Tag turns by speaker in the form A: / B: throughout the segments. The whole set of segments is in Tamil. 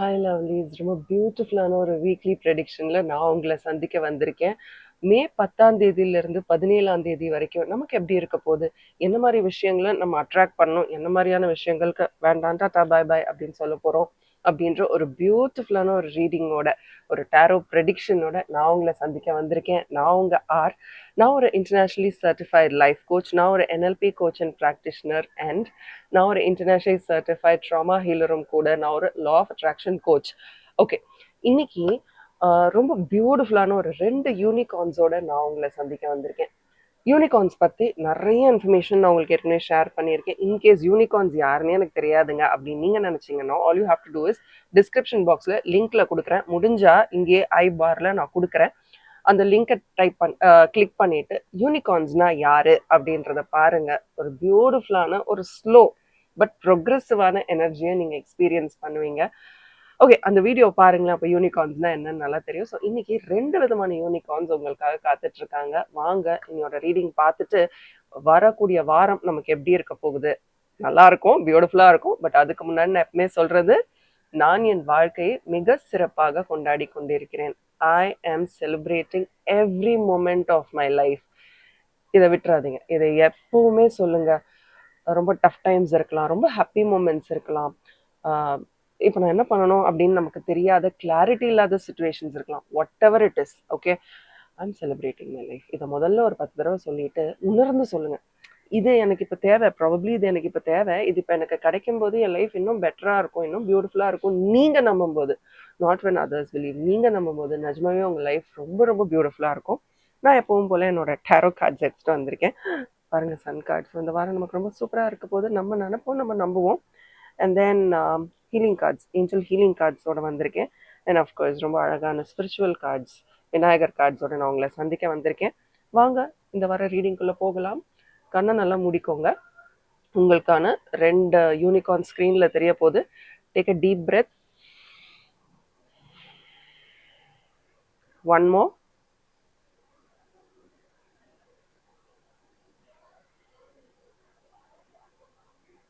A: ஹாய் லவ்லீஸ், ரொம்ப பியூட்டிஃபுல்லான ஒரு வீக்லி ப்ரெடிக்ஷனில் நான் உங்களை சந்திக்க வந்திருக்கேன். மே 10ஆம் தேதியிலிருந்து 17ஆம் தேதி வரைக்கும் நமக்கு எப்படி இருக்க போகுது, என்ன மாதிரி விஷயங்களை நம்ம அட்ராக்ட் பண்ணணும், என்ன மாதிரியான விஷயங்களுக்கு வேண்டாம் டாடா பாய் பாய் அப்படின்னு சொல்ல போகிறோம் அப்படின்ற ஒரு பியூட்டிஃபுல்லான ஒரு ரீடிங்கோட, ஒரு டேரோ ப்ரெடிக்ஷனோட நான் உங்களை சந்திக்க வந்திருக்கேன். நான் உங்கள் ஆர். நான் ஒரு இன்டர்நேஷ்னலி சர்டிஃபைட் லைஃப் கோச், நான் ஒரு NLP coach and practitioner, and நான் ஒரு இன்டர்நேஷ்னலி சர்டிஃபைட் ட்ராமா ஹீலரும் கூட. நான் ஒரு law of attraction coach. Okay, இன்னைக்கு ரொம்ப பியூட்டிஃபுல்லான ஒரு 2 யூனிகார்ன்ஸோட நான் உங்களை சந்திக்க வந்திருக்கேன். யூனிகார்ன்ஸ் பற்றி நிறைய இன்ஃபர்மேஷன் நான் உங்களுக்கு ஏற்கனவே ஷேர் பண்ணியிருக்கேன். இன்கேஸ் யூனிகார்ன்ஸ் யாருன்னே எனக்கு தெரியாதுங்க அப்படின்னு நீங்கள் நினச்சிங்கன்னா, all you have to do is description பாக்ஸில் லிங்க்ல கொடுக்குறேன். முடிஞ்சால் இங்கே ஐ பாரில் நான் கொடுக்குறேன். அந்த லிங்கை கிளிக் பண்ணிட்டு யூனிகார்ன்ஸ்னா யாரு அப்படின்றத பாருங்க. ஒரு பியூட்டிஃபுல்லான ஒரு ஸ்லோ பட் ப்ரொக்ரெசிவான எனர்ஜியை நீங்க எக்ஸ்பீரியன்ஸ் பண்ணுவீங்க. ஓகே, அந்த வீடியோ பாருங்களேன், அப்போ யூனிகார்ன்ஸ்னா என்னன்னு நல்லா தெரியும். ஸோ இன்னைக்கு 2 விதமான யூனிகார்ன்ஸ் உங்களுக்காக காத்துட்டு இருக்காங்க. வாங்க என்னோட ரீடிங் பார்த்துட்டு வரக்கூடிய வாரம் நமக்கு எப்படி இருக்க போகுது. நல்லா இருக்கும், பியூட்டிஃபுல்லா இருக்கும். பட் அதுக்கு முன்னாடி நான் எப்பவுமே சொல்றது, நான் என் வாழ்க்கையை மிக சிறப்பாக கொண்டாடி கொண்டிருக்கிறேன். I am celebrating every moment of my life. இதை விட்டுறாதீங்க, இதை எப்பவுமே சொல்லுங்க. ரொம்ப டஃப் டைம்ஸ் இருக்கலாம், ரொம்ப ஹாப்பி மூமெண்ட்ஸ் இருக்கலாம். இப்போ நான் என்ன பண்ணணும் அப்படின்னு நமக்கு தெரியாத, கிளாரிட்டி இல்லாத சுச்சுவேஷன்ஸ் இருக்கலாம். What ever it is, okay, I'm celebrating my life. இதை முதல்ல ஒரு 10 தடவை சொல்லிட்டு உணர்ந்து சொல்லுங்க. இது எனக்கு இப்போ தேவை, ப்ராபப்ளி இது எனக்கு இப்போ தேவை, இது இப்போ எனக்கு கிடைக்கும் போது என் லைஃப் இன்னும் பெட்டராக இருக்கும், இன்னும் பியூட்டிஃபுல்லாக இருக்கும். நீங்கள் நம்பும்போது, நாட் வென் அதர்ஸ் பிலீவ், நீங்கள் நம்பும்போது நிஜமாவே உங்கள் லைஃப் ரொம்ப ரொம்ப பியூட்டிஃபுல்லாக இருக்கும். நான் எப்பவும் போல் என்னோட டேரோ கார்ட்ஸ் எடுத்துகிட்டு வந்திருக்கேன். பாருங்க, சன் கார்ட்ஸ். இந்த வாரம் நமக்கு ரொம்ப சூப்பராக இருக்க போது நம்ம நினைப்போம், நம்ம நம்புவோம். And then healing cards, angel healing கார்ட்ஸோட வந்திருக்கேன். அண்ட் அஃப்கோர்ஸ் ரொம்ப அழகான ஸ்பிரிச்சுவல் கார்ட்ஸ், விநாயகர் கார்ட்ஸோட நான் உங்களை சந்திக்க வந்திருக்கேன். வாங்க இந்த வார ரீடிங்குள்ளே போகலாம். கண்ணை நல்லா மூடிக்கோங்க. உங்களுக்கான 2 யூனிகார்ன் ஸ்க்ரீனில் தெரிய போகுது. Take a deep breadth. One more.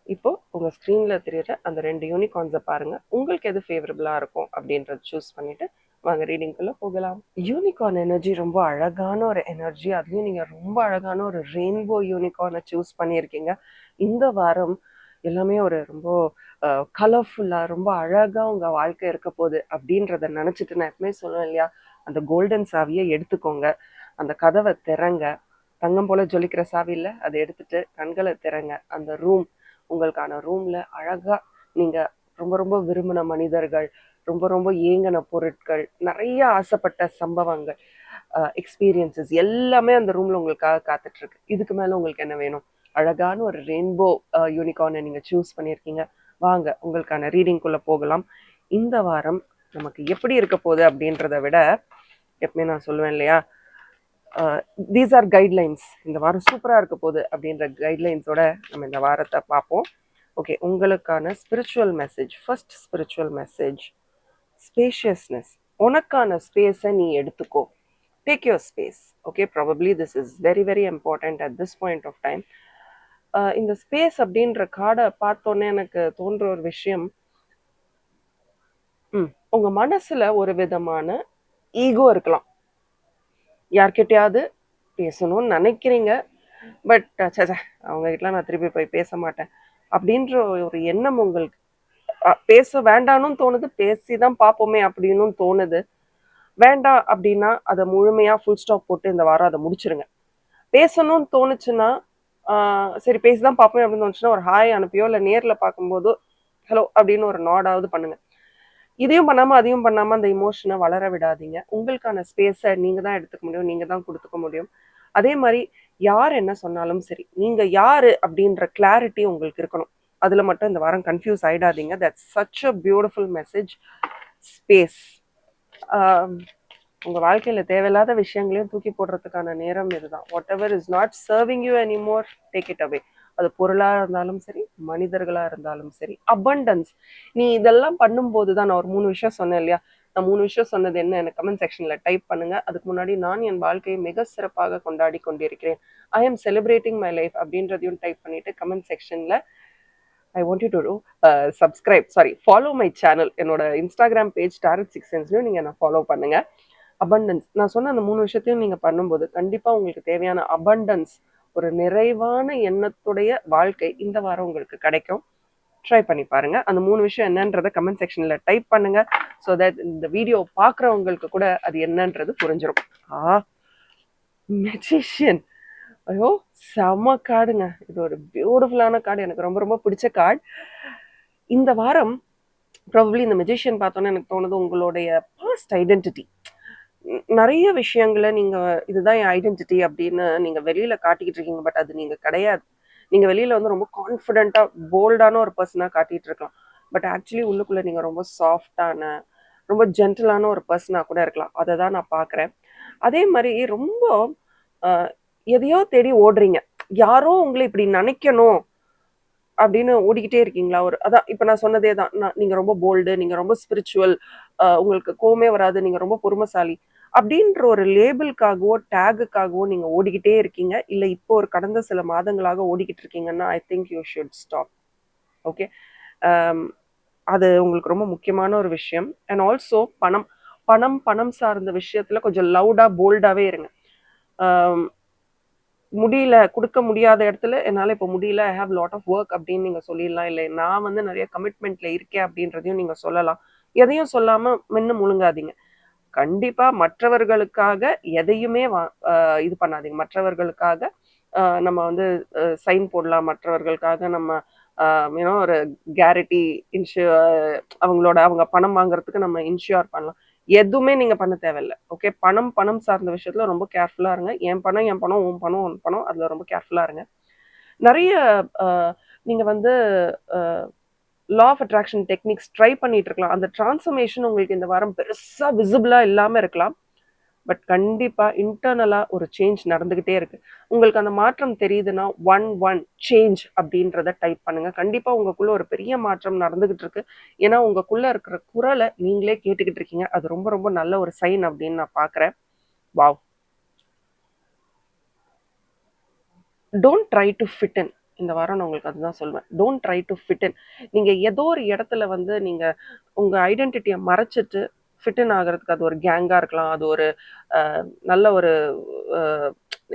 A: இப்போ உங்கள் ஸ்க்ரீனில் தெரியுற அந்த 2 யூனிகார்ன்ஸை பாருங்கள். உங்களுக்கு எது ஃபேவரபுளாக இருக்கும் அப்படின்றத சூஸ் பண்ணிவிட்டு வாங்க ரீடிங்குள்ளே போகலாம். யூனிகார்ன் எனர்ஜி ரொம்ப அழகான ஒரு எனர்ஜி. அதுலேயும் நீங்கள் ரொம்ப அழகான ஒரு ரெயின்போ யூனிகார்னை சூஸ் பண்ணியிருக்கீங்க. இந்த வாரம் எல்லாமே ஒரு ரொம்ப கலர்ஃபுல்லாக, ரொம்ப அழகாக உங்கள் வாழ்க்கை இருக்க போகுது அப்படின்றத நினச்சிட்டு நான் எப்பவுமே சொல்லுவேன் இல்லையா, அந்த கோல்டன் சாவியை எடுத்துக்கோங்க, அந்த கதவை திறங்க. தங்கம் போல ஜொலிக்கிற சாவி இல்லை, அதை எடுத்துட்டு கண்களை திறங்க. அந்த ரூம், உங்களுக்கான ரூமில் அழகாக நீங்கள் ரொம்ப ரொம்ப விரும்பின மனிதர்கள், ரொம்ப ரொம்ப ஏங்கின பொருட்கள், நிறைய ஆசைப்பட்ட சம்பவங்கள், எக்ஸ்பீரியன்சஸ் எல்லாமே அந்த ரூமில் உங்களுக்காக காத்துட்ருக்கு. இதுக்கு மேலே உங்களுக்கு என்ன வேணும்? அழகான ஒரு ரெயின்போ யூனிகார்னை நீங்கள் சூஸ் பண்ணியிருக்கீங்க. வாங்க உங்களுக்கான ரீடிங்குள்ளே போகலாம். இந்த வாரம் நமக்கு எப்படி இருக்க போகுது அப்படின்றத விட, எப்பவுமே நான் சொல்லுவேன் இல்லையா, தீஸ் ஆர் கைட்லைன்ஸ். இந்த வாரம் சூப்பராக இருக்க போகுது அப்படின்ற கைட்லைன்ஸோட நம்ம இந்த வாரத்தை பார்ப்போம். ஓகே, உங்களுக்கான spiritual message, first spiritual message, spaciousness. உனக்கான ஸ்பேஸை நீ எடுத்துக்கோ. Take your space. Okay, probably this is very very important at this point of time. இந்த ஸ்பேஸ் அப்படின்ற கார்டை பார்த்தோன்னே எனக்கு தோன்ற ஒரு விஷயம், உங்கள் மனசில் ஒரு விதமான ஈகோ இருக்கலாம். யார்கிட்டயாவது பேசணும்னு நினைக்கிறீங்க, பட் அவங்ககிட்டலாம் நான் திருப்பி போய் பேச மாட்டேன் அப்படின்ற ஒரு எண்ணம் உங்களுக்கு, பேச வேண்டாம்னு தோணுது, பேசி தான் பார்ப்போமே அப்படின்னு தோணுது. வேண்டாம் அப்படின்னா அதை முழுமையாக ஃபுல் ஸ்டாப் போட்டு இந்த வாரம் அதை முடிச்சிருங்க. பேசணும்னு தோணுச்சுன்னா, சரி பேசி தான் பார்ப்போம் அப்படின்னு தோணுச்சுன்னா ஒரு ஹாய் அனுப்பியோ, இல்லை நேரில் பார்க்கும்போது ஹலோ அப்படின்னு ஒரு நாடாவது பண்ணுங்க. இதையும் பண்ணாமல் அதையும் பண்ணாமல் அந்த இமோஷனை வளர விடாதீங்க. உங்களுக்கான ஸ்பேஸை நீங்கள் தான் எடுத்துக்க முடியும், நீங்கள் தான் கொடுத்துக்க முடியும். அதே மாதிரி யார் என்ன சொன்னாலும் சரி, நீங்கள் யார் அப்படின்ற கிளாரிட்டி உங்களுக்கு இருக்கணும். அதில் மட்டும் இந்த வாரம் கன்ஃபியூஸ் ஆகிடாதீங்க. That's such a beautiful message. Space. உங்கள் வாழ்க்கையில் தேவையில்லாத விஷயங்களையும் தூக்கி போடுறதுக்கான நேரம் இதுதான். Whatever is not serving you anymore, take it away. அது பொருளாக இருந்தாலும் சரி, மனிதர்களாக இருந்தாலும் சரி. அபண்டன்ஸ். நீ இதெல்லாம் பண்ணும்போது தான், நான் ஒரு 3 விஷயம் சொன்னேன் இல்லையா, நான் 3 விஷயம் சொன்னது என்ன எனக்கு கமெண்ட் செக்ஷனில் டைப் பண்ணுங்க. அதுக்கு முன்னாடி நான் என் வாழ்க்கையை மிக சிறப்பாக கொண்டாடி கொண்டிருக்கிறேன், I am celebrating my life அப்படின்றதையும் டைப் பண்ணிட்டு கமெண்ட் செக்ஷனில் I want you to two subscribe, sorry, follow my channel. என்னோட இன்ஸ்டாகிராம் பேஜ் டாரட் சிக்ஸ் சென்ஸ்லையும் நீங்கள் நான் ஃபாலோ பண்ணுங்க. அபண்டன்ஸ், நான் சொன்ன அந்த 3 விஷயத்தையும் நீங்கள் பண்ணும்போது கண்டிப்பாக உங்களுக்கு தேவையான அபண்டன்ஸ், ஒரு நிறைவான எண்ணத்துடைய வாழ்க்கை இந்த வாரம் உங்களுக்கு கிடைக்கும். ட்ரை பண்ணி பாருங்க. அந்த 3 விஷயம் என்னன்றதை கமெண்ட் செக்ஷன்ல டைப் பண்ணுங்க. ஸோ தட் இந்த வீடியோ பார்க்குறவங்களுக்கு கூட அது என்னன்றது புரிஞ்சிடும். மெஜிஷியன், ஐயோ செம கார்டுங்க. இது ஒரு பியூட்டிஃபுல்லான கார்டு, எனக்கு ரொம்ப ரொம்ப பிடிச்ச கார்டு. இந்த வாரம் ப்ராபப்ளி இந்த மெஜிஷியன் பார்த்தோன்னே எனக்கு தோணுது உங்களுடைய பாஸ்ட் ஐடென்டிட்டி. நிறைய விஷயங்களை நீங்க இதுதான் என் ஐடென்டிட்டி அப்படின்னு நீங்க வெளியில காட்டிக்கிட்டு இருக்கீங்க. பட் அது நீங்க கிடையாது. நீங்க வெளியில வந்து ரொம்ப கான்ஃபிடென்ட்டா போல்டான ஒரு பர்சனா காட்டிட்டு இருக்கலாம். பட் ஆக்சுவலி உள்ளுக்குள்ள நீங்க ரொம்ப சாஃப்டான, ரொம்ப ஜென்டிலான ஒரு பர்சனா கூட இருக்கலாம். அதை தான் நான் பார்க்குறேன். அதே மாதிரி ரொம்ப எதையோ தேடி ஓடுறீங்க. யாரோ உங்களை இப்படி நினைக்கணும் அப்படின்னு ஓடிக்கிட்டே இருக்கீங்களா? ஒரு அதான் இப்ப நான் சொன்னதே தான். நீங்க ரொம்ப போல்டு, நீங்க ரொம்ப ஸ்பிரிச்சுவல், உங்களுக்கு கோவமே வராது, நீங்க ரொம்ப பொறுமைசாலி அப்படின்ற ஒரு லேபிளுக்காகவோ டேகுக்காகவோ நீங்க ஓடிக்கிட்டே இருக்கீங்க. இல்ல இப்போ ஒரு கடந்த சில மாதங்களாக ஓடிக்கிட்டு இருக்கீங்கன்னா I think you should stop. Okay, அது உங்களுக்கு ரொம்ப முக்கியமான ஒரு விஷயம். அண்ட் ஆல்சோ பணம், பணம் பணம் சார்ந்த விஷயத்துல கொஞ்சம் லவுடா போல்டாவே இருங்க. முடியல, கொடுக்க முடியாத இடத்துல என்னால் இப்போ முடியல, I have lot of work அப்படின்னு நீங்கள் சொல்லிடலாம். இல்லை நான் வந்து நிறைய கமிட்மெண்ட்ல இருக்கேன் அப்படின்றதையும் நீங்கள் சொல்லலாம். எதையும் சொல்லாமல் மின்னு முழுங்காதீங்க. கண்டிப்பாக மற்றவர்களுக்காக எதையுமே இது பண்ணாதீங்க. மற்றவர்களுக்காக நம்ம வந்து சைன் போடலாம், மற்றவர்களுக்காக நம்ம ஒரு கேரண்டி அவங்க பணம் வாங்குறதுக்கு நம்ம இன்ஷூர் பண்ணலாம். எதுவுமே நீங்க பண்ண தேவையில்லை. ஓகே, பணம் பணம் சார்ந்த விஷயத்துல ரொம்ப கேர்ஃபுல்லா இருங்க. என் பணம் என் பணம், உன் பணம் உன் பணம், அதுல ரொம்ப கேர்ஃபுல்லா இருங்க. நிறைய நீங்க வந்து law of attraction techniques try பண்ணிட்டு இருக்கலாம். அந்த டிரான்ஸ்ஃபர்மேஷன் உங்களுக்கு இந்த வாரம் பெருசா விசிபிளா இல்லாம இருக்கலாம். பட் கண்டிப்பா இன்டர்னலா ஒரு சேஞ்ச் நடந்துகிட்டே இருக்கு. உங்களுக்கு அந்த மாற்றம் தெரியுதுன்னா 1 சேஞ்ச் அப்படின்றத டைப் பண்ணுங்க. கண்டிப்பா உங்களுக்குள்ள ஒரு பெரிய மாற்றம் நடந்துகிட்டு இருக்கு. ஏன்னா உங்களுக்குள்ள இருக்கிற குரலை நீங்களே கேட்டுக்கிட்டு இருக்கீங்க. அது ரொம்ப ரொம்ப நல்ல ஒரு சைன் அப்படின்னு நான் பாக்குறேன். Wow. Don't try to fit in. இந்த வாரம் நான் உங்களுக்கு அதுதான் சொல்வேன். Don't try to fit in. நீங்க ஏதோ ஒரு இடத்துல வந்து நீங்க உங்க ஐடென்டிட்டியை மறைச்சிட்டு ஃபிட் இன் ஆகிறதுக்கு, அது ஒரு கேங்கா இருக்கலாம், அது ஒரு நல்ல ஒரு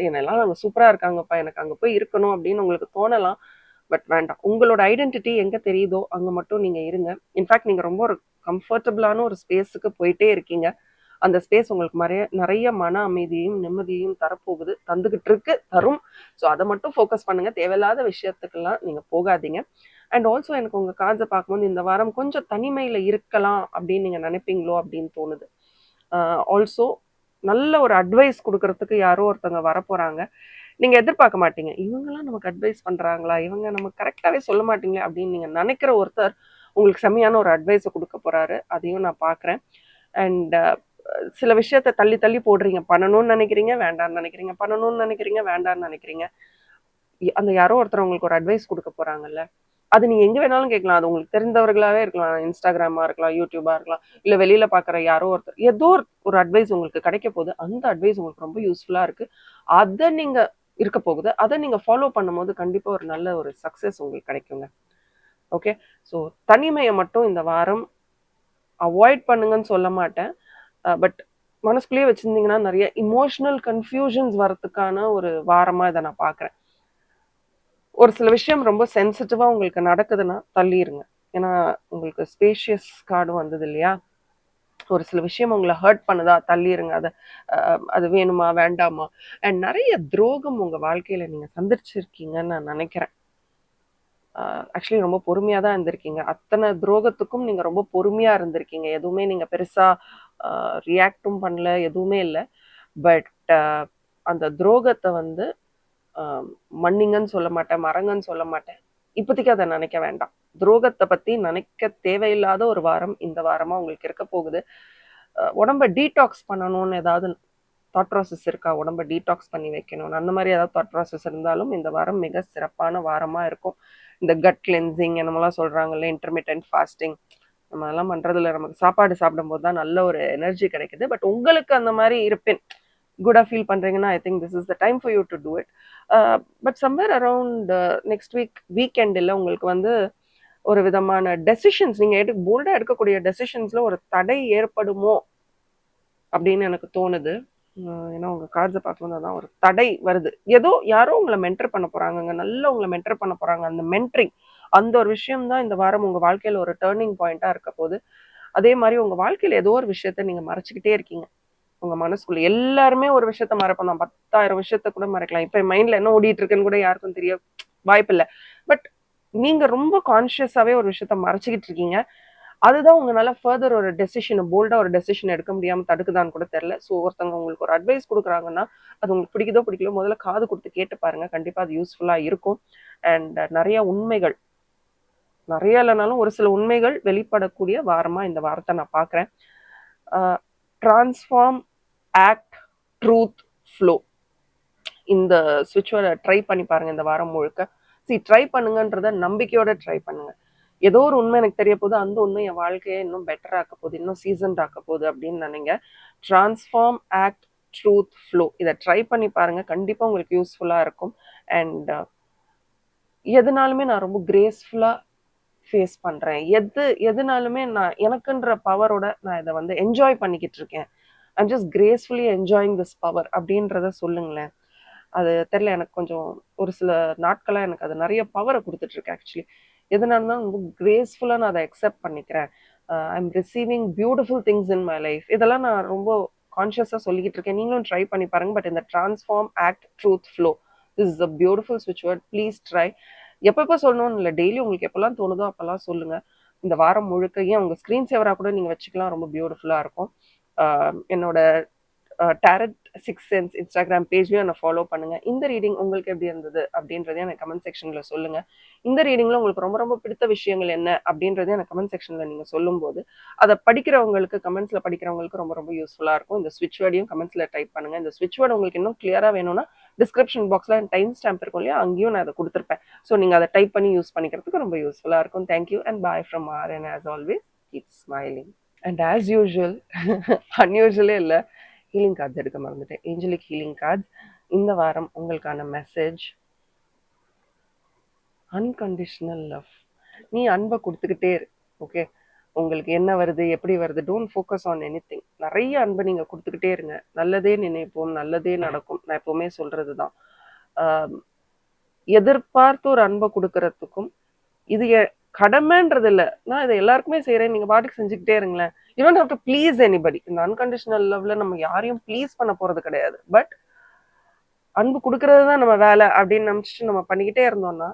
A: என்னெல்லாம் அங்கே சூப்பரா இருக்காங்கப்பா, எனக்கு அங்கே போய் இருக்கணும் அப்படின்னு உங்களுக்கு தோணலாம். பட் வேண்டாம். உங்களோட ஐடென்டிட்டி எங்க தெரியுதோ அங்க மட்டும் நீங்க இருங்க. இன்ஃபேக்ட் நீங்க ரொம்ப ஒரு கம்ஃபர்டபுளான ஒரு ஸ்பேஸுக்கு போயிட்டே இருக்கீங்க. அந்த ஸ்பேஸ் உங்களுக்கு நிறைய மன அமைதியையும் நிம்மதியையும் தரப்போகுது, தந்துகிட்டு இருக்கு, தரும். ஸோ அதை மட்டும் ஃபோக்கஸ் பண்ணுங்க. தேவையில்லாத விஷயத்துக்கெல்லாம் நீங்க போகாதீங்க. அண்ட் ஆல்சோ எனக்கு உங்க கார்ட்ஸை பார்க்கும்போது இந்த வாரம் கொஞ்சம் தனிமையில இருக்கலாம் அப்படின்னு நீங்க நினைப்பீங்களோ அப்படின்னு தோணுது. ஆல்சோ நல்ல ஒரு அட்வைஸ் கொடுக்கறதுக்கு யாரோ ஒருத்தவங்க வரப்போறாங்க. நீங்க எதிர்பார்க்க மாட்டீங்க, இவங்கெல்லாம் நமக்கு அட்வைஸ் பண்றாங்களா, இவங்க நமக்கு கரெக்டாவே சொல்ல மாட்டீங்களே அப்படின்னு நீங்க நினைக்கிற ஒருத்தர் உங்களுக்கு செம்மையான ஒரு அட்வைஸை கொடுக்க போறாரு. அதையும் நான் பார்க்குறேன். அண்ட் சில விஷயத்த தள்ளி தள்ளி போடுறீங்க. பண்ணணும்னு நினைக்கிறீங்க, வேண்டாம்னு நினைக்கிறீங்க, பண்ணணும்னு நினைக்கிறீங்க, வேண்டாம்னு நினைக்கிறீங்க. அந்த யாரோ ஒருத்தர் உங்களுக்கு ஒரு அட்வைஸ் கொடுக்க போறாங்கல்ல, அது நீங்க எங்க வேணாலும் கேட்கலாம். அது உங்களுக்கு தெரிந்தவர்களாவே இருக்கலாம், இன்ஸ்டாகிராமா இருக்கலாம், யூடியூபா இருக்கலாம், இல்ல வெளியில பாக்குற யாரோ ஒருத்தர் ஏதோ ஒரு அட்வைஸ் உங்களுக்கு கிடைக்க போகுது. அந்த அட்வைஸ் உங்களுக்கு ரொம்ப யூஸ்ஃபுல்லா இருக்கு. அதை நீங்க இருக்க போகுது, அதை நீங்க ஃபாலோ பண்ணும்போது கண்டிப்பா ஒரு நல்ல ஒரு சக்சஸ் உங்களுக்கு கிடைக்குங்க. ஓகே, ஸோ தனிமையை மட்டும் இந்த வாரம் அவாய்ட் பண்ணுங்கன்னு சொல்ல மாட்டேன். பட் மனசுக்குள்ளேயே வச்சிருந்தீங்கன்னா நிறைய இமோஷனல் கன்ஃபியூஷன்ஸ் வரதுக்கான ஒரு வாரமா இதை நான் பாக்குறேன். ஒரு சில விஷயம் ரொம்ப சென்சிட்டிவா உங்களுக்கு நடக்குதுன்னா தள்ளிருங்க. ஏன்னா உங்களுக்கு ஸ்பேஷியஸ் கார்டும் வந்தது இல்லையா? ஒரு சில விஷயம் உங்களை ஹர்ட் பண்ணுதா, தள்ளிருங்க. அது வேணுமா வேண்டாமா? அண்ட் நிறைய துரோகம் உங்க வாழ்க்கையில நீங்க சந்திச்சிருக்கீங்கன்னு நான் நினைக்கிறேன். ஆக்சுவலி ரொம்ப பொறுமையா தான் இருந்திருக்கீங்க. அத்தனை துரோகத்துக்கும் நீங்க ரொம்ப பொறுமையா இருந்திருக்கீங்க. எதுவுமே நீங்க பெருசா ரியாக்டும் பண்ணல, எதுவுமே இல்லை. பட் அந்த துரோகத்தை வந்து மன்னிங்கன்னு சொல்ல மாட்டேன், மறங்கன்னு சொல்ல மாட்டேன். இப்போதைக்கு அதை நினைக்க வேண்டாம். துரோகத்தை பத்தி நினைக்க தேவையில்லாத ஒரு வாரம் இந்த வாரமா உங்களுக்கு இருக்க போகுது. உடம்ப டீடாக்ஸ் பண்ணணும்னு ஏதாவது தாட் ப்ராசஸ் இருக்கா? உடம்ப டீடாக்ஸ் பண்ணி வைக்கணும், அந்த மாதிரி ஏதாவது தாட் ப்ராசஸ் இருந்தாலும் இந்த வாரம் மிக சிறப்பான வாரமா இருக்கும். இந்த கட் கிளென்சிங் என்னமெல்லாம் சொல்றாங்கல்ல, இன்டர்மிட்டன்ட் ஃபாஸ்டிங், நம்ம அதெல்லாம் பண்றதுல நமக்கு சாப்பாடு சாப்பிடும்போது தான் நல்ல ஒரு எனர்ஜி கிடைக்குது. பட் உங்களுக்கு அந்த மாதிரி இருப்பேன் குடா ஃபீல் பண்றீங்கன்னா I think this is the time for you to do it. But somewhere around next வீக்கெண்டில் உங்களுக்கு வந்து ஒரு விதமான டெசிஷன்ஸ் நீங்க போல்டா எடுக்கக்கூடிய டெசிஷன்ஸ்ல ஒரு தடை ஏற்படுமோ அப்படின்னு எனக்கு தோணுது. ஏன்னா உங்க கார்ட்ஸை பார்க்கும்போது அதான் ஒரு தடை வருது. ஏதோ யாரோ உங்களை மென்டர் பண்ண போறாங்கங்க. நல்லா உங்களை மென்டர் பண்ண போறாங்க. அந்த மென்டரிங் அந்த ஒரு விஷயம் தான் இந்த வாரம் உங்க வாழ்க்கையில ஒரு டேர்னிங் பாயிண்டா இருக்க போகுது. அதே மாதிரி உங்க வாழ்க்கையில ஏதோ ஒரு விஷயத்த நீங்க மறைச்சிக்கிட்டே இருக்கீங்க. உங்க மனசுக்குள்ள எல்லாருமே ஒரு விஷயத்த மறைப்போம் தான். 10,000 விஷயத்த கூட மறைக்கலாம். இப்ப மைண்ட்ல என்ன ஓடிட்டு இருக்குன்னு கூட யாருக்கும் தெரிய வாய்ப்பில்லை. பட் நீங்க ரொம்ப கான்சியஸாவே ஒரு விஷயத்த மறைச்சிக்கிட்டு இருக்கீங்க. அதுதான் உங்களால ஃபர்தர் ஒரு டெசிஷன் போல்டா ஒரு டெசிஷன் எடுக்க முடியாம தடுக்குதான்னு கூட தெரியல. ஸோ ஒருத்தவங்க உங்களுக்கு ஒரு அட்வைஸ் கொடுக்குறாங்கன்னா அது உங்களுக்கு பிடிக்குதோ பிடிக்கலோ முதல்ல காது கொடுத்து கேட்டு பாருங்க. கண்டிப்பா அது யூஸ்ஃபுல்லா இருக்கும். அண்ட் நிறைய உண்மைகள், நிறைய இல்லைனாலும் ஒரு சில உண்மைகள் வெளிப்படக்கூடிய வாரமா இந்த வாரத்தை நான் பார்க்குறேன். டிரான்ஸ்ஃபார்ம், ஆக்ட், ட்ரூத், ஃப்ளோ, இந்த ஸ்விட்சோட ட்ரை பண்ணி பாருங்க இந்த வாரம் முழுக்க. ட்ரை பண்ணுங்கன்றத நம்பிக்கையோட ட்ரை பண்ணுங்க. ஏதோ ஒரு உண்மை எனக்கு தெரிய போகுது, அந்த உண்மை என் வாழ்க்கையை இன்னும் பெட்டர் ஆக்க போகுது, இன்னும் சீசன்ட் ஆக்க போகுது அப்படின்னு நினைங்க. டிரான்ஸ்ஃபார்ம், ஆக்ட், ட்ரூத், ஃப்ளோ, இதை ட்ரை பண்ணி பாருங்க. கண்டிப்பா உங்களுக்கு யூஸ்ஃபுல்லா இருக்கும். அண்ட் எதுனாலுமே நான் ரொம்ப கிரேஸ்ஃபுல்லா ஃபேஸ் பண்றேன். எதுனாலுமே நான் எனக்குன்ற பவரோட நான் இதை வந்து என்ஜாய் பண்ணிக்கிட்டு இருக்கேன். I'm just gracefully enjoying this power அப்படின்றத சொல்லுங்களேன். அது தெரியல, எனக்கு கொஞ்சம் ஒரு சில நாட்களாக எனக்கு அது நிறைய பவரை கொடுத்துட்டு இருக்கு ஆக்சுவலி. எதனால இருந்தாலும் ரொம்ப கிரேஸ்ஃபுல்லாக நான் அதை அக்செப்ட் பண்ணிக்கிறேன். I am receiving beautiful things in my life. இதெல்லாம் நான் ரொம்ப கான்ஷியஸாக சொல்லிக்கிட்டு இருக்கேன். நீங்களும் ட்ரை பண்ணி பாருங்க. பட் இந்த transform, act, truth, flow, this is a beautiful ஸ்விட்ச் வேர்ட். Please try. எப்பப்போ சொல்லணும்னு இல்லை, டெய்லி உங்களுக்கு எப்பெல்லாம் தோணுதோ அப்பெல்லாம் சொல்லுங்க. இந்த வாரம் முழுக்க ஏன் உங்க ஸ்க்ரீன் சேவராக கூட நீங்க வச்சுக்கலாம். ரொம்ப பியூட்டிஃபுல்லா இருக்கும். என்னோட டேரட் 6 சென்ஸ் இன்ஸ்டாகிராம் பேஜ்லையும் என்னை ஃபாலோ பண்ணுங்க. இந்த ரீடிங் உங்களுக்கு எப்படி இருந்தது அப்படின்றதையும் எனக்கு கமெண்ட் செக்ஷன்ல சொல்லுங்க. இந்த ரீடிங்ல உங்களுக்கு ரொம்ப ரொம்ப பிடித்த விஷயங்கள் என்ன அப்படின்றதையும் எனக்கு கமெண்ட் செக்ஷன்ல நீங்க சொல்லும்போது அதை படிக்கிறவங்களுக்கு, கமெண்ட்ஸ்ல படிக்கிறவங்களுக்கு ரொம்ப ரொம்ப யூஸ்ஃபுல்லா இருக்கும். இந்த ஸ்விட்ச் வேர்டையும் கமெண்ட்ஸ்ல டைப் பண்ணுங்க. இந்த ஸ்விட்ச் வேர்டு உங்களுக்கு இன்னும் கிளியரா வேணும்னா டிஸ்கிரிப்ஷன் பாக்ஸ்ல டைம் ஸ்டாம்ப் இருக்கும் இல்லையா, அங்கேயும் நான் அதை கொடுத்துருப்பேன். ஸோ நீங்க அதை டைப் பண்ணி யூஸ் பண்ணிக்கிறதுக்கு ரொம்ப யூஸ்ஃபுல்லா இருக்கும். Thank you and bye from RN. As always keep smiling. And as usual, அன்யூஷுவலே இல்லை, ஹீலிங் கார்ட்ஸ் எடுக்க மறந்துட்டேன். Angelic healing cards. இந்த வாரம் உங்களுக்கான மெசேஜ், அன்கண்டிஷனல் லவ். நீ அன்பை கொடுத்துக்கிட்டே இரு. ஓகே, உங்களுக்கு என்ன வருது, எப்படி வருது, don't focus on any thing. நிறைய அன்பை நீங்கள் கொடுத்துக்கிட்டே இருங்க. நல்லதே நினைப்போம், நல்லதே நடக்கும். நான் எப்போவுமே சொல்கிறது தான். எதிர்பார்த்து ஒரு அன்பை கொடுக்கறதுக்கும், இது கடமைன்றது இல்லை, நான் இதை எல்லாருக்குமே செய்கிறேன், நீங்கள் பாட்டுக்கு செஞ்சுக்கிட்டே இருங்களேன். You don't have to please anybody. இந்த அன்கண்டிஷனல் லவ்ல நம்ம யாரையும் ப்ளீஸ் பண்ண போகிறது கிடையாது. பட் அன்பு கொடுக்கறது தான் நம்ம வேலை அப்படின்னு நினச்சிட்டு நம்ம பண்ணிக்கிட்டே இருந்தோம்னா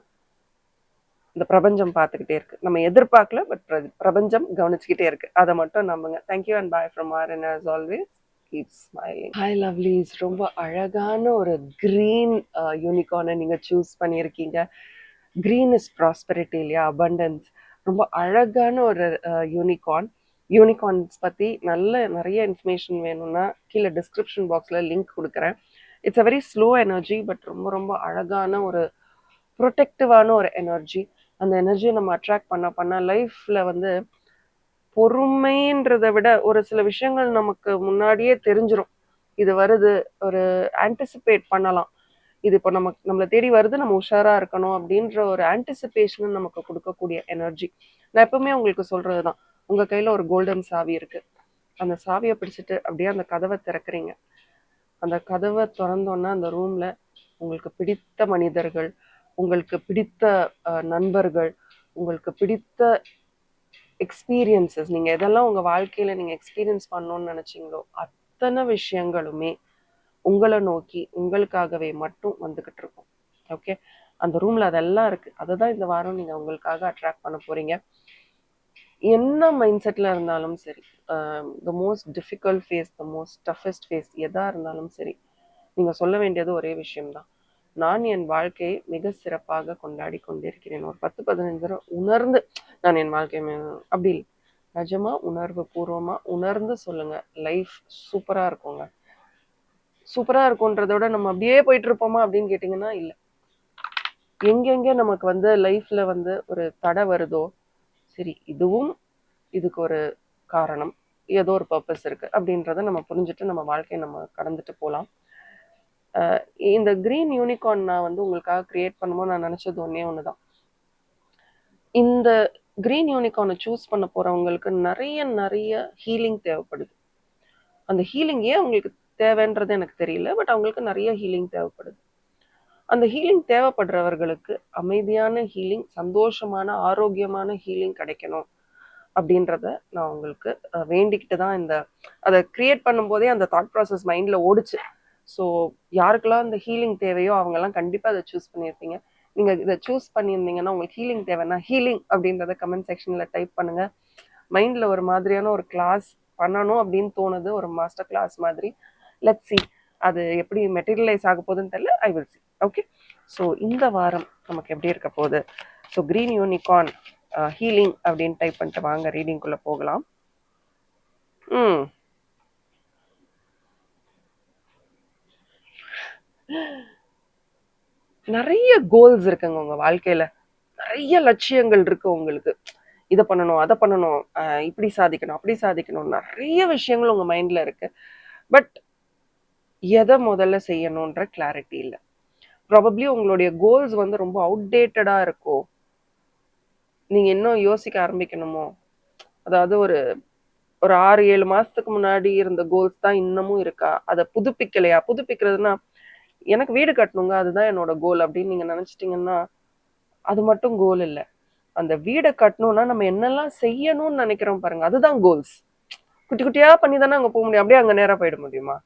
A: இந்த பிரபஞ்சம் பார்த்துக்கிட்டே இருக்கு. நம்ம எதிர்பார்க்கல, பட் பிரபஞ்சம் கவனிச்சுக்கிட்டே இருக்கு. அதை மட்டும் நம்புங்க. Thank you and bye from RN. As always keep smiling. Hi lovelies. ரொம்ப அழகான ஒரு கிரீன் யூனிகார்னை நீங்க சூஸ் பண்ணியிருக்கீங்க. கிரீன் இஸ் ப்ராஸ்பெரிட்டி இல்லையா, அபண்டன்ஸ். ரொம்ப அழகான ஒரு யூனிகார்ன். யூனிகார்ன்ஸ் பற்றி நிறைய இன்ஃபர்மேஷன் வேணும்னா கீழே டிஸ்கிரிப்ஷன் பாக்ஸில் லிங்க் கொடுக்குறேன். It's a very slow energy, but ரொம்ப ரொம்ப அழகான ஒரு ப்ரொடெக்டிவான ஒரு எனர்ஜி. அந்த எனர்ஜியை நம்ம அட்ராக்ட் பண்ண லைஃப்ல வந்து பொறுமைன்றதை விட ஒரு சில விஷயங்கள் நமக்கு முன்னாடியே தெரிஞ்சிடும். இது வருது, ஒரு ஆன்டிசிபேட் பண்ணலாம். இது இப்போ நம்மளை தேடி வருது, நம்ம உஷாரா இருக்கணும் அப்படின்ற ஒரு ஆன்டிசிபேஷன் நமக்கு கொடுக்கக்கூடிய எனர்ஜி. நான் எப்பவுமே உங்களுக்கு சொல்றது தான், உங்க கையில ஒரு கோல்டன் சாவி இருக்கு. அந்த சாவியை பிடிச்சிட்டு அப்படியே அந்த கதவை திறக்கிறீங்க. அந்த கதவை திறந்தோன்னா அந்த ரூம்ல உங்களுக்கு பிடித்த மனிதர்கள், உங்களுக்கு பிடித்த நண்பர்கள், உங்களுக்கு பிடித்த எக்ஸ்பீரியன்சஸ், நீங்கள் எதெல்லாம் உங்கள் வாழ்க்கையில் நீங்கள் எக்ஸ்பீரியன்ஸ் பண்ணணும்னு நினச்சிங்களோ அத்தனை விஷயங்களுமே உங்களை நோக்கி உங்களுக்காகவே மட்டும் வந்துக்கிட்டு இருக்கும். ஓகே, அந்த ரூமில் அதெல்லாம் இருக்குது. அதை தான் இந்த வாரம் நீங்கள் உங்களுக்காக அட்ராக்ட் பண்ண போகிறீங்க. என்ன மைண்ட் செட்டில் இருந்தாலும் சரி, the most difficult phase, the most toughest phase எதாக இருந்தாலும் சரி, நீங்கள் சொல்ல வேண்டியது ஒரே விஷயம்தான், நான் என் வாழ்க்கையை மிக சிறப்பாக கொண்டாடி கொண்டிருக்கிறேன். ஒரு 10-15 தடவை உணர்ந்து நான் என் வாழ்க்கையை அப்படி நிஜமா உணர்வு பூர்வமா உணர்ந்து சொல்லுங்க. லைஃப் சூப்பரா இருக்குங்க. சூப்பரா இருக்கும்ன்றத விட நம்ம அப்படியே போயிட்டு இருப்போமா அப்படின்னு கேட்டிங்கன்னா இல்லை. எங்கெங்க நமக்கு வந்து லைஃப்ல வந்து ஒரு தடை வருதோ, சரி இதுக்கு ஒரு காரணம், ஏதோ ஒரு பர்பஸ் இருக்கு அப்படின்றத நம்ம புரிஞ்சுட்டு நம்ம வாழ்க்கையை நம்ம கடந்துட்டு போகலாம். இந்த கிரீன் யூனிகார்ன் நான் வந்து உங்களுக்காக கிரியேட் பண்ணும்போது நான் நினைச்சது ஒன்னே ஒண்ணுதான். இந்த கிரீன் யூனிகார்னை சூஸ் பண்ண போறவங்களுக்கு நிறைய ஹீலிங் தேவைப்படுது. அந்த ஹீலிங் ஏன் அவங்களுக்கு தேவைன்றது எனக்கு தெரியல. பட் அவங்களுக்கு நிறைய ஹீலிங் தேவைப்படுது. அந்த ஹீலிங் தேவைப்படுறவர்களுக்கு அமைதியான ஹீலிங், சந்தோஷமான, ஆரோக்கியமான ஹீலிங் கிடைக்கணும் அப்படின்றத நான் உங்களுக்கு வேண்டிக்கிட்டு தான் அதை கிரியேட் பண்ணும்போதே அந்த தாட் ப்ராசஸ் மைண்ட்ல ஓடுச்சு. ஸோ யாருக்கெல்லாம் இந்த ஹீலிங் தேவையோ அவங்கெல்லாம் கண்டிப்பாக அதை சூஸ் பண்ணியிருப்பீங்க. நீங்கள் இதை சூஸ் பண்ணியிருந்தீங்கன்னா உங்களுக்கு ஹீலிங் தேவைன்னா ஹீலிங் அப்படின்றத கமெண்ட் செக்ஷனில் டைப் பண்ணுங்க. மைண்டில் ஒரு மாதிரியான ஒரு கிளாஸ் பண்ணணும் அப்படின்னு தோணுது, ஒரு மாஸ்டர் கிளாஸ் மாதிரி. லெட்ஸ் சி அது எப்படி மெட்டீரியலைஸ் ஆக போகுதுன்னு தெரியல. I will see. Okay, so இந்த வாரம் நமக்கு எப்படி இருக்க போகுது? ஸோ கிரீன் யூனிகார்ன் ஹீலிங் அப்படின்னு டைப் பண்ணிட்டு வாங்க ரீடிங்குள்ளே போகலாம். நிறைய கோல்ஸ் இருக்குங்க உங்க வாழ்க்கையில, நிறைய லட்சியங்கள் இருக்கு உங்களுக்கு. இதை பண்ணணும், அதை பண்ணணும், இப்படி சாதிக்கணும், அப்படி சாதிக்கணும், நிறைய விஷயங்கள் உங்க மைண்ட்ல இருக்கு. பட் எதை முதல்ல செய்யணுன்ற கிளாரிட்டி இல்லை. ப்ராபப்ளி உங்களுடைய கோல்ஸ் வந்து ரொம்ப அவுடேட்டடா இருக்கும். நீங்க இன்னும் யோசிக்க ஆரம்பிக்கணுமோ, அதாவது ஒரு 6-7 மாசத்துக்கு முன்னாடி இருந்த கோல்ஸ் தான் இன்னமும் இருக்கா? அதை புதுப்பிக்கலையா? புதுப்பிக்கிறதுனா எனக்கு வீடு கட்டணுங்க, அதுதான் என்னோட கோல் அப்படின்னு நீங்க நினைச்சிட்டீங்கன்னா அது மட்டும் கோல் இல்லை. அந்த வீடை கட்டணும்னா நம்ம என்னெல்லாம் செய்யணும்னு நினைக்கிறோம் பாருங்க, அதுதான் கோல்ஸ். குட்டி குட்டியா பண்ணி தானே அங்க போக முடியும், அப்படியே அங்க நேரா போயிட முடியுமா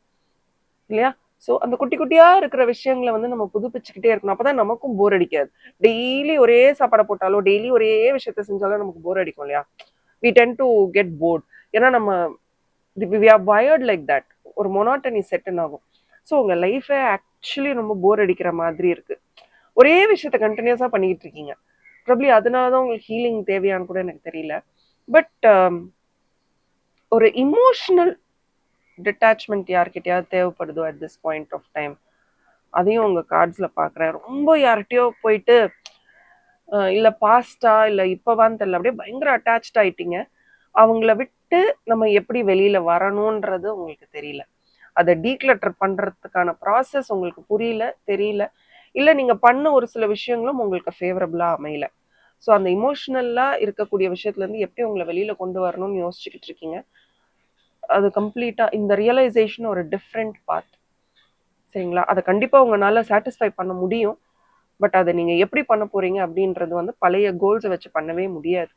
A: இல்லையா? ஸோ அந்த குட்டி குட்டியா இருக்கிற விஷயங்களை வந்து நம்ம புதுப்பிச்சுக்கிட்டே இருக்கணும். அப்பதான் நமக்கும் போர் அடிக்காது. டெய்லி ஒரே சாப்பாடை போட்டாலோ டெய்லி ஒரே விஷயத்த செஞ்சாலும் நமக்கு போர் அடிக்கும் இல்லையா? we tend to get bored. ஏன்னா நம்ம we are wired like that. ஒரு மொனாட்டனி செட்டன் ஆகும். ஸோ உங்க லைஃபை ஆக்சுவலி ரொம்ப போர் அடிக்கிற மாதிரி இருக்கு. ஒரே விஷயத்த கண்டினியூஸா பண்ணிக்கிட்டு இருக்கீங்க. ப்ராபப்ளி அதனாலதான் உங்களுக்கு ஹீலிங் தேவையான்னு கூட எனக்கு தெரியல. பட் ஒரு இமோஷனல் டிட்டாச்மெண்ட் யார்கிட்டயாவது தேவைப்படுதோ at this point of time, அதையும் உங்க கார்ட்ஸ்ல பாக்குறேன். ரொம்ப யார்கிட்டயோ போயிட்டு இல்ல பாஸ்டா இல்ல இப்பவான்னு தெரியல, அப்படியே பயங்கர அட்டாச்ட் ஆயிட்டீங்க. அவங்கள விட்டு நம்ம எப்படி வெளியில வரணும்ன்றது உங்களுக்கு தெரியல. அதை டீக்ளட்டர் பண்றதுக்கான ப்ராசஸ் உங்களுக்கு புரியல, தெரியல. இல்ல நீங்க பண்ண ஒரு சில விஷயங்களும் உங்களுக்கு ஃபேவரபிளா அமையல. ஸோ அந்த இமோஷனலா இருக்கக்கூடிய விஷயத்துல இருந்து எப்படி உங்களை வெளியில கொண்டு வரணும்னு யோசிச்சுக்கிட்டு இருக்கீங்க. அது கம்ப்ளீட்டா இந்த ரியலைசேஷன் ஒரு டிஃப்ரெண்ட் பாத். சரிங்களா? அதை கண்டிப்பா உங்களால சாட்டிஸ்ஃபை பண்ண முடியும். பட் அதை நீங்க எப்படி பண்ண போறீங்க அப்படின்றது வந்து பழைய கோல்ஸை வச்சு பண்ணவே முடியாது.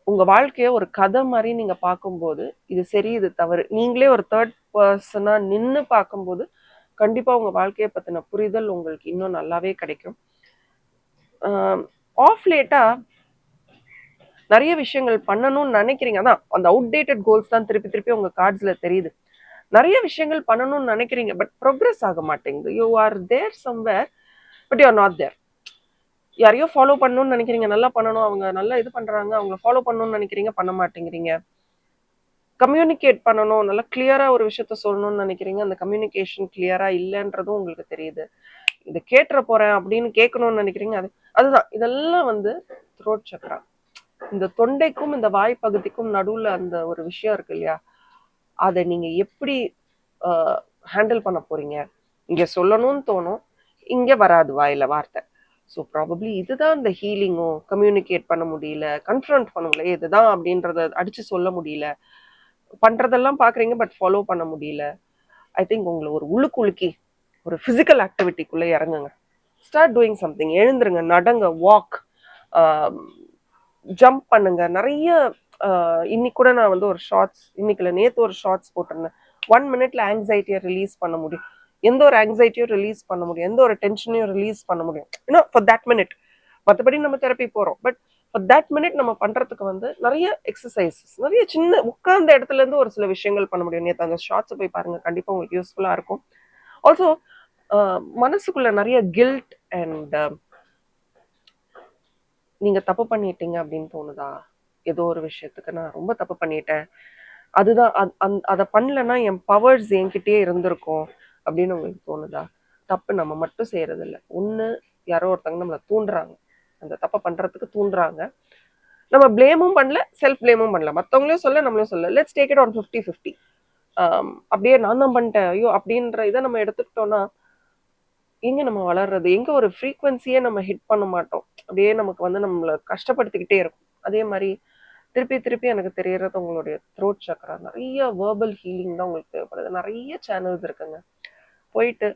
A: உங்க வாழ்க்கைய ஒரு கதை மாதிரி நீங்க பார்க்கும்போது இது சரி இது தவறு, நீங்களே ஒரு தேர்ட் பர்சனா நின்று பார்க்கும்போது கண்டிப்பா உங்க வாழ்க்கையை பத்தின புரிதல் உங்களுக்கு இன்னும் நல்லாவே கிடைக்கும். ஆஃப் லேட்டா நிறைய விஷயங்கள் பண்ணணும்னு நினைக்கிறீங்க. அதான் அந்த அவுடேட்டட் கோல்ஸ் தான் திருப்பி திருப்பி உங்க கார்ட்ஸ்ல தெரியுது. நிறைய விஷயங்கள் பண்ணணும்னு நினைக்கிறீங்க, பட் ப்ரோக்ரஸ் ஆக மாட்டேங்குது. You are there somewhere but you are not there. யாரையோ ஃபாலோ பண்ணணும்னு நினைக்கிறீங்க, நல்லா பண்ணணும், அவங்க நல்லா இது பண்றாங்க, அவங்க ஃபாலோ பண்ணணும்னு நினைக்கிறீங்க, பண்ண மாட்டேங்கிறீங்க. கம்யூனிகேட் பண்ணணும், நல்லா கிளியரா ஒரு விஷயத்த சொல்லணும்னு நினைக்கிறீங்க, அந்த கம்யூனிகேஷன் கிளியரா இல்லைன்றதும் உங்களுக்கு தெரியுது. இதை கேட்டுற போறேன் அப்படின்னு கேட்கணும்னு நினைக்கிறீங்க, அதுதான் இதெல்லாம் வந்து த்ரோட் சக்ரா. இந்த தொண்டைக்கும் இந்த வாய் பகுதிக்கும் நடுவுல அந்த ஒரு விஷயம் இருக்கு இல்லையா, அதை நீங்க எப்படி ஹேண்டில் பண்ண போறீங்க? இங்க சொல்லணும்னு தோணும், இங்க வராது வாயில வார்த்தை. ஸோ ப்ராபப்ளி இதுதான் இந்த ஹீலிங்கும். கம்யூனிகேட் பண்ண முடியல, கன்ஃபரண்ட் பண்ண முடியல, இதுதான் அப்படின்றத அடிச்சு சொல்ல முடியல, பண்றதெல்லாம் பாக்குறீங்க பட் ஃபாலோ பண்ண முடியல. ஐ திங்க் உங்களை ஒரு உழுக்குலுக்கி ஒரு பிசிக்கல் ஆக்டிவிட்டிக்குள்ள இறங்குங்க. Start doing something. எழுந்துருங்க, நடங்க, வாக், ஜம்ப் பண்ணுங்க. நிறைய இன்னைக்கு கூட நான் வந்து ஒரு ஷார்ட்ஸ், இன்னைக்கு இல்லை நேற்று ஒரு ஷார்ட்ஸ் போட்டிருந்தேன். 1 minute ஆங்ஸைட்டியை ரிலீஸ் பண்ண முடியும். எந்த ஒரு ஆங்ஸைட்டியும் ரிலீஸ் பண்ண முடியும், எந்த ஒரு டென்ஷனையும் ரிலீஸ் பண்ண முடியும். ஏன்னா ஃபார் தட் மினிட். மற்றபடி நம்ம தெரப்பி போறோம், பட் ஃபார் தட் மினிட் நம்ம பண்றதுக்கு வந்து நிறைய எக்ஸசைசஸ், நிறைய சின்ன உட்கார்ந்த இடத்துல இருந்து ஒரு சில விஷயங்கள் பண்ண முடியும். நேற்று அந்த ஷார்ட்ஸை போய் பாருங்க, கண்டிப்பா உங்களுக்கு யூஸ்ஃபுல்லா இருக்கும். ஆல்சோ மனசுக்குள்ள நிறைய கில்ட் அண்ட் நீங்க தப்பு பண்ணிட்டீங்க அப்படின்னு தோணுதா? ஏதோ ஒரு விஷயத்துக்கு நான் ரொம்ப தப்பு பண்ணிட்டேன், அதுதான் அதை பண்ணலன்னா என் பவர்ஸ் என்கிட்டயே இருந்திருக்கும் அப்படின்னு உங்களுக்கு தோணுதா? தப்பு நம்ம மட்டும் செய்யறது இல்லை. ஒண்ணு யாரோ ஒருத்தவங்க நம்மளை தூண்டுறாங்க, அந்த தப்பை பண்றதுக்கு தூண்டுறாங்க. நம்ம பிளேமும் பண்ணல, செல்ஃப் பிளேமும் பண்ணல, மற்றவங்களையும் சொல்ல நம்மளையும் சொல்ல. Let's take it on 50-50. அப்படியே நான் தான் பண்ணிட்டேன் ஐயோ அப்படின்ற இதை நம்ம எடுத்துக்கிட்டோம்னா எங்க நம்ம வளர்றது? எங்க ஒரு ஃப்ரீக்வன்சியே நம்ம ஹிட் பண்ண மாட்டோம். அப்படியே நமக்கு வந்து நம்மள கஷ்டப்படுத்திக்கிட்டே இருக்கும். அதே மாரி திருப்பி திருப்பி எனக்கு தெரியறது உங்களுடைய த்ரோட் சக்ரா. நெறைய வெர்பல் ஹீலிங் தான் உங்களுக்கு தேவைப்படுது. நெறைய சேனல்ஸ் இருக்குங்க. போயிட்டு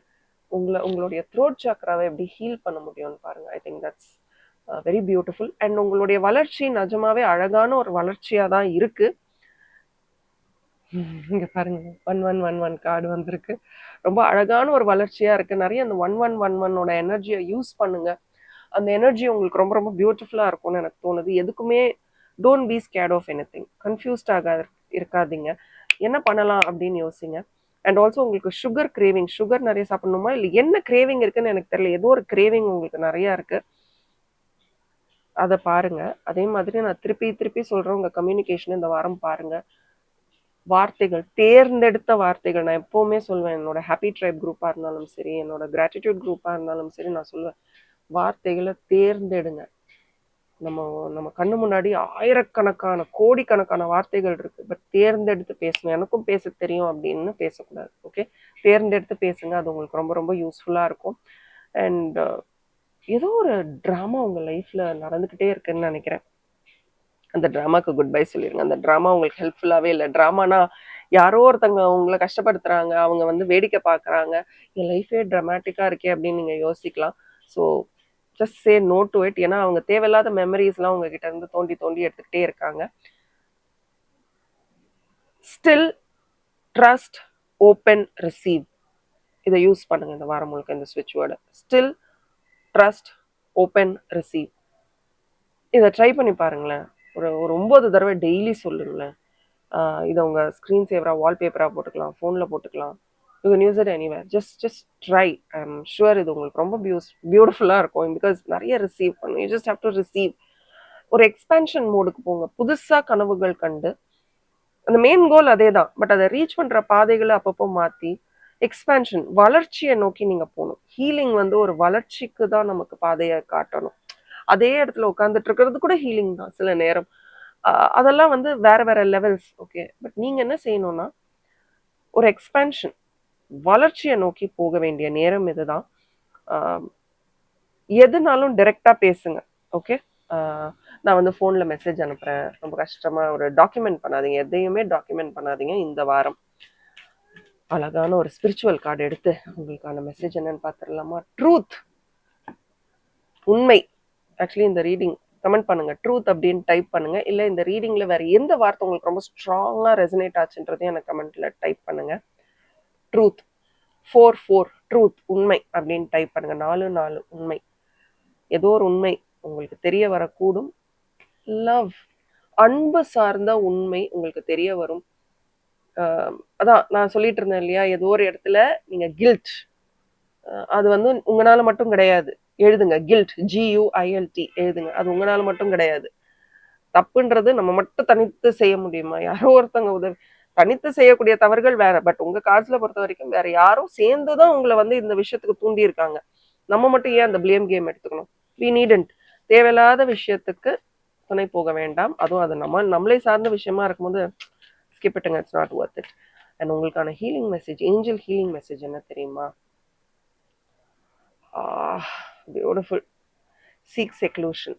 A: உங்களுடைய த்ரோட் சக்ராவ எப்படி ஹீல் பண்ண முடியும்னு பாருங்க. I think that's very beautiful. And உங்களுடைய வளர்ச்சி நிஜமாவே அழகான ஒரு வளர்ச்சியா தான் இருக்கு. இங்க பாருங்க 1111 கார்டு வந்திருக்கு. ரொம்ப அழகான ஒரு வளர்ச்சியா இருக்கு. நிறைய அந்த 1111ஓட எனர்ஜியை யூஸ் பண்ணுங்க. அந்த எனர்ஜி உங்களுக்கு ரொம்ப ரொம்ப பியூட்டிஃபுல்லா இருக்கும்னு எனக்கு தோணுது. எதுக்குமே don't be scared of anything. Confused இருக்காதீங்க. என்ன பண்ணலாம் அப்படின்னு யோசிங்க. அண்ட் ஆல்சோ உங்களுக்கு சுகர் கிரேவிங், சுகர் நிறைய சாப்பிடணுமா இல்லை என்ன கிரேவிங் இருக்குன்னு எனக்கு தெரியல. ஏதோ ஒரு கிரேவிங் உங்களுக்கு நிறைய இருக்கு. அதை பாருங்க. அதே மாதிரி நான் திருப்பி திருப்பி சொல்றேன், உங்க கம்யூனிகேஷன் இந்த வாரம் பாருங்க. வார்த்தைகள், தேர்ந்தெடுத்த வார்த்தைகள். நான் எப்பவுமே சொல்வேன், என்னோட ஹாப்பி ட்ரைப் குரூப்பா இருந்தாலும் சரி, என்னோட கிராட்டிடியூட் குரூப்பா இருந்தாலும் சரி, நான் சொல்லுவேன், வார்த்தைகளை தேர்ந்தெடுங்க. நம்ம நம்ம கண்ணு முன்னாடி ஆயிரக்கணக்கான கோடிக்கணக்கான வார்த்தைகள் இருக்கு. பட் தேர்ந்தெடுத்து பேசணும். எனக்கும் பேச தெரியும் அப்படின்னு பேசக்கூடாது. ஓகே, தேர்ந்தெடுத்து பேசுங்க. அது உங்களுக்கு ரொம்ப ரொம்ப யூஸ்ஃபுல்லா இருக்கும். அண்ட் ஏதோ ஒரு ட்ராமா உங்க லைஃப்ல நடந்துகிட்டே இருக்குன்னு நினைக்கிறேன். அந்த ட்ராமாக்கு குட் பை சொல்லிடுங்க. அந்த ட்ராமா உங்களுக்கு ஹெல்ப்ஃபுல்லாகவே இல்லை. ட்ராமானா யாரோ ஒருத்தங்க உங்களை கஷ்டப்படுத்துறாங்க, அவங்க வந்து வேடிக்கை பார்க்குறாங்க, என் லைஃபே ட்ராமேட்டிக்காக இருக்கே அப்படின்னு நீங்கள் யோசிக்கலாம். So just say no to it. ஏன்னா அவங்க தேவையில்லாத மெமரிஸ்லாம் உங்ககிட்ட இருந்து தோண்டி தோண்டி எடுத்துக்கிட்டே இருக்காங்க. Still trust, open, receive. இதை யூஸ் பண்ணுங்க இந்த வாரம் முழுக்க, இந்த ஸ்விட்ச் வேர்டை. Still trust, open, receive. இதை ட்ரை பண்ணி பாருங்களேன். ஒரு ஒரு 9 தடவை டெய்லி சொல்லுங்களேன். இதை உங்கள் ஸ்க்ரீன் சேவராக வால்பேப்பராக போட்டுக்கலாம், ஃபோனில் போட்டுக்கலாம். You can use it anywhere. Just try. I am sure இது உங்களுக்கு ரொம்ப பியூட்டிஃபுல்லாக இருக்கும். பிகாஸ் நிறைய ரிசீவ் பண்ணும். You just have to receive. ஒரு எக்ஸ்பேன்ஷன் மோடுக்கு போங்க. புதுசாக கனவுகள் கண்டு, அந்த மெயின் கோல் அதே தான். பட் அதை ரீச் பண்ணுற பாதைகளை அப்பப்போ மாற்றி எக்ஸ்பேன்ஷன், வளர்ச்சியை நோக்கி நீங்கள் போகணும். ஹீலிங் வந்து ஒரு வளர்ச்சிக்கு தான் நமக்கு பாதையை காட்டணும். அதே இடத்துல உட்காந்துட்டு இருக்கிறது கூட ஹீலிங் தான் சில நேரம். அதெல்லாம் வந்து வேற வேற லெவல்ஸ். ஓகே, பட் நீங்க என்ன செய்யணும்னா ஒரு எக்ஸ்பேன்ஷன், வளர்ச்சியை நோக்கி போக வேண்டிய நேரம் இதுதான். எதுனாலும் டைரக்டா பேசுங்க. ஓகே, நான் வந்து ஃபோனில் மெசேஜ் அனுப்புறேன், ரொம்ப கஷ்டமா ஒரு டாக்குமெண்ட் பண்ணாதீங்க. எதையுமே டாக்குமெண்ட் பண்ணாதீங்க. இந்த வாரம் அழகான ஒரு ஸ்பிரிச்சுவல் கார்டு எடுத்து உங்களுக்கான மெசேஜ் என்னன்னு பார்த்துடலாமா? ட்ரூத், உண்மை. ஆக்சுவலி இந்த ரீடிங் கமெண்ட் பண்ணுங்க, ட்ரூத் அப்படின்னு டைப் பண்ணுங்க. இல்லை இந்த ரீடிங்ல வேற எந்த வார்த்தை உங்களுக்கு ரொம்ப ஸ்ட்ராங்கா ரெசனேட் ஆச்சுன்றதையும் எனக்கு கமெண்ட்ல டைப் பண்ணுங்க. ட்ரூத் 44, ட்ரூத், உண்மை அப்படின்னு டைப் பண்ணுங்க. 44 உண்மை. ஏதோ ஒரு உண்மை உங்களுக்கு தெரிய வரக்கூடும். லவ், அன்பு சார்ந்த உண்மை உங்களுக்கு தெரிய வரும். அதான் நான் சொல்லிட்டு இருந்தேன் இல்லையா, ஏதோ ஒரு இடத்துல நீங்க கில்ட், அது வந்து உங்களால மட்டும் கிடையாது. எழுதுங்க, கில்ட், GUILT எழுதுங்க. அது உங்களால மட்டும் கிடையாது. தப்புன்றது நம்ம மட்டும் தனித்து செய்ய முடியுமா? யாரோ ஒருத்தங்க உதவி தனித்து செய்யக்கூடிய தவறுகள் வேற. பட் உங்க காசுல பொறுத்த வரைக்கும் வேற யாரும் சேர்ந்துதான் உங்களை வந்து இந்த விஷயத்துக்கு தூண்டி இருக்காங்க. நம்ம மட்டும் ஏன் அந்த பிளேம் கேம் எடுத்துக்கணும்? We needn't. தேவையில்லாத விஷயத்துக்கு துணை போக வேண்டாம். அதுவும் அது நம்மளே சார்ந்த விஷயமா இருக்கும்போது ஸ்கிப் இட்டுங்க. It's not worth it. And உங்களுக்கான healing message, angel healing message என்ன தெரியுமா? பியூட்டிஃபுல். Seek seclusion.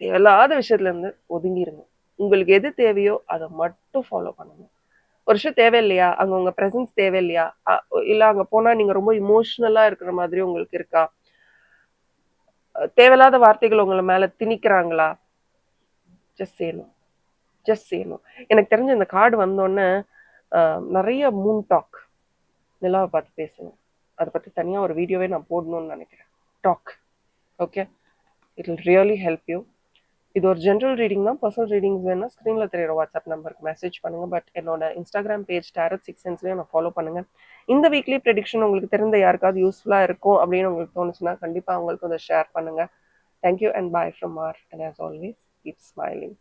A: தேவையில்லாத விஷயத்துல இருந்து ஒதுங்கிருங்க. உங்களுக்கு எது தேவையோ அதை மட்டும் ஃபாலோ பண்ணுங்க. ஒரு விஷயம் தேவையில்லையா, அங்க உங்க பிரசன்ஸ் தேவையில்லையா, இல்ல அங்க போனா நீங்க ரொம்ப இமோஷனலா இருக்கிற மாதிரி உங்களுக்கு இருக்கா, தேவையில்லாத வார்த்தைகள் உங்களை மேல திணிக்கிறாங்களா, ஜஸ்ட் செய்யணும். ஜஸ்ட் செய்யணும். எனக்கு தெரிஞ்ச இந்த கார்டு வந்தோடனே நிறைய மூன் டாக், நிலாவை பார்த்து பேசுங்க. அதை பத்தி தனியா ஒரு வீடியோவே நான் போடணும்னு நினைக்கிறேன். Talk. Okay, it will really help you. இது ஒரு ஜென்ரல் ரீடிங் தான். பர்சனல் ரீடிங்ஸ் வேணா ஸ்க்ரீனில் தெரியுற வாட்ஸ்அப் நம்பருக்கு மெசேஜ் பண்ணுங்கள். பட் என்னோட இன்ஸ்டாகிராம் பேஜ் டேரட் 6 சென்ஸ்லேயே நான் ஃபாலோ பண்ணுங்கள். இந்த வீக்லி ப்ரெடிக்ஷன் உங்களுக்கு தெரிந்த யாருக்காவது யூஸ்ஃபுல்லாக இருக்கும் அப்படின்னு உங்களுக்கு தோணுச்சுன்னா கண்டிப்பாக அவங்களுக்கு அதை ஷேர் பண்ணுங்கள். Thank you and bye from R. And as always keep smiling.